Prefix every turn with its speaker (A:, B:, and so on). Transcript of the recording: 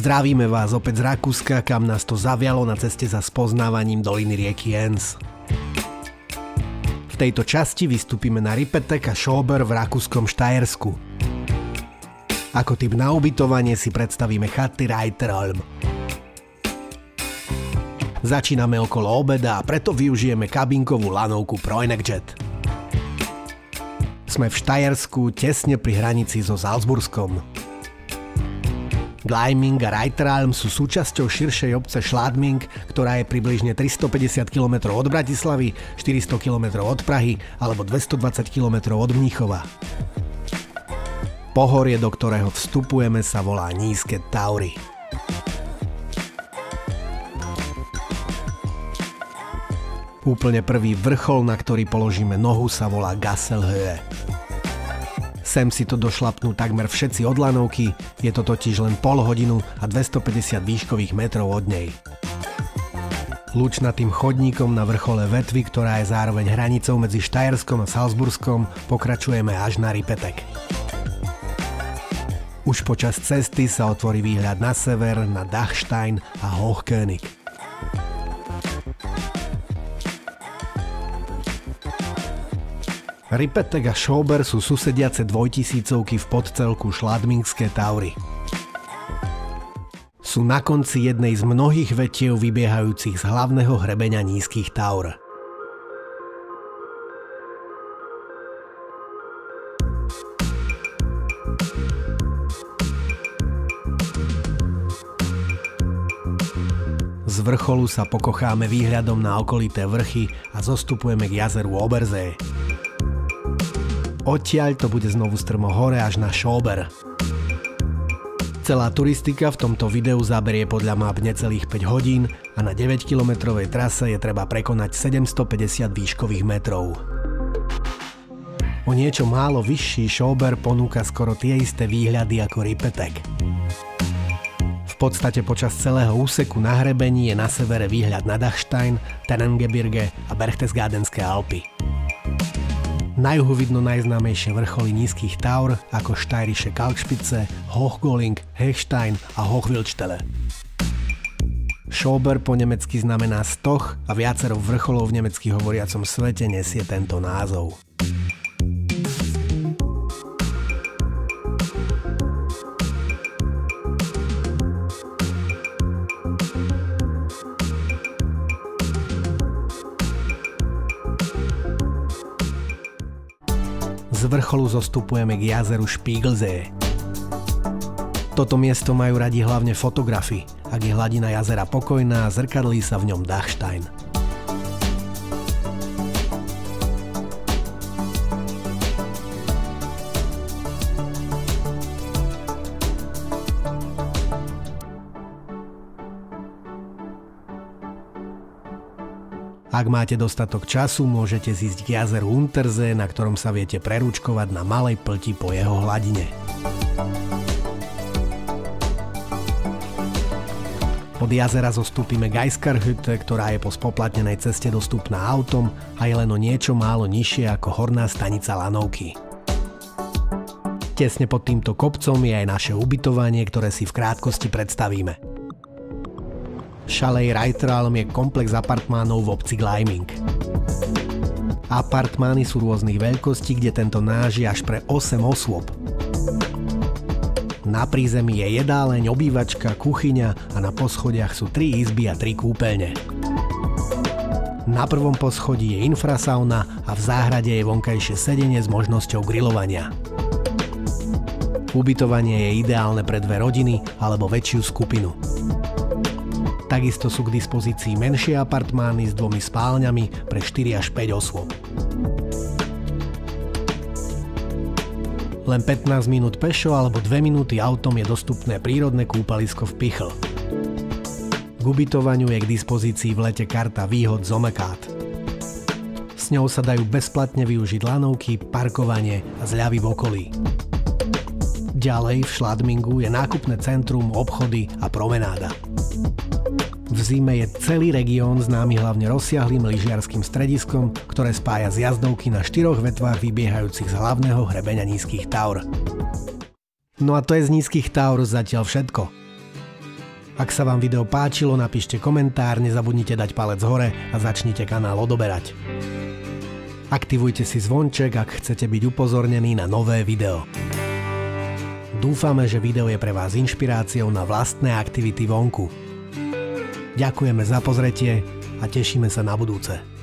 A: Zdravíme vás opäť z Rakúska, kam nás to zavialo na ceste za spoznávaním doliny rieky Enns. V tejto časti vystúpime na Ripetek a Schober v rakúskom Štajersku. Ako typ na ubytovanie si predstavíme chaty Reiteralm. Začíname okolo obeda a preto využijeme kabinkovú lanovku Projnekjet. Sme v Štajersku, tesne pri hranici so Salzburskom. Gleiming a Reiteralm sú súčasťou širšej obce Schladming, ktorá je približne 350 km od Bratislavy, 400 km od Prahy alebo 220 km od Mníchova. Pohorie, do ktorého vstupujeme, sa volá Nízke Taury. Úplne prvý vrchol, na ktorý položíme nohu, sa volá Gasselhöhe. Sem si to došlapnú takmer všetci od lanovky, je to totiž len pol hodinu a 250 výškových metrov od nej. Lúčnatým chodníkom na vrchole Vetvy, ktorá je zároveň hranicou medzi Štajerskom a Salzburskom, pokračujeme až na Ripetek. Už počas cesty sa otvorí výhľad na sever, na Dachstein a Hochkönig. Ripetek a Schober sú susediace dvojtisícovky v podcelku Schladmingské Taury. Sú na konci jednej z mnohých vetiev vybiehajúcich z hlavného hrebeňa Nízkych Taur. Z vrcholu sa pokocháme výhľadom na okolité vrchy a zostupujeme k jazeru Obersee. Odtiaľ to bude znovu strmo hore až na Schober. Celá turistika v tomto videu zaberie podľa map necelých 5 hodín a na 9-kilometrovej trase je treba prekonať 750 výškových metrov. O niečo málo vyšší Schober ponúka skoro tie isté výhľady ako Ripetek. V podstate počas celého úseku na hrebení je na severe výhľad na Dachstein, Tennengebirge a Berchtesgadenské Alpy. Na juhu vidno najznámejšie vrcholy Nízkych Taur ako Steirische Kalkspitze, Hochgolling, Hechstein a Hochwildstelle. Schober po nemecky znamená stoch a viacero vrcholov v nemecky hovoriacom svete nesie tento názov. Z vrcholu zostupujeme k jazeru Spiegelsee. Toto miesto majú radi hlavne fotografi, ak je hladina jazera pokojná, zrkadlí sa v ňom Dachstein. Ak máte dostatok času, môžete zísť k jazeru Untersee, na ktorom sa viete prerúčkovať na malej plti po jeho hladine. Od jazera zostúpime k Eiskarhütte, ktorá je po spoplatnenej ceste dostupná autom a je len o niečo málo nižšie ako horná stanica lanovky. Tesne pod týmto kopcom je aj naše ubytovanie, ktoré si v krátkosti predstavíme. Chalet Reiteralm je komplex apartmánov v obci Gleiming. Apartmány sú rôznych veľkostí, kde tento náš je až pre 8 osôb. Na prízemí je jedáleň, obývačka, kuchyňa a na poschodiach sú 3 izby a 3 kúpeľne. Na prvom poschodí je infrasauna a v záhrade je vonkajšie sedenie s možnosťou grilovania. Ubytovanie je ideálne pre 2 rodiny alebo väčšiu skupinu. Takisto sú k dispozícii menšie apartmány s 2 spálňami pre 4 až 5 osôb. Len 15 minút pešo alebo 2 minúty autom je dostupné prírodné kúpalisko v Pichl. K ubytovaniu je k dispozícii v lete karta výhod Sommercard. S ňou sa dajú bezplatne využiť lanovky, parkovanie a zľavy v okolí. Ďalej v Schladmingu je nákupné centrum, obchody a promenáda. V zime je celý región známy hlavne rozsiahlym lyžiarskym strediskom, ktoré spája zjazdovky na 4 vetvách vybiehajúcich z hlavného hrebeňa Nízkych Taur. No a to je z Nízkych Taur zatiaľ všetko. Ak sa vám video páčilo, napíšte komentár, nezabudnite dať palec hore a začnite kanál odoberať. Aktivujte si zvonček, ak chcete byť upozornení na nové video. Dúfame, že video je pre vás inšpiráciou na vlastné aktivity vonku. Ďakujeme za pozretie a tešíme sa na budúce.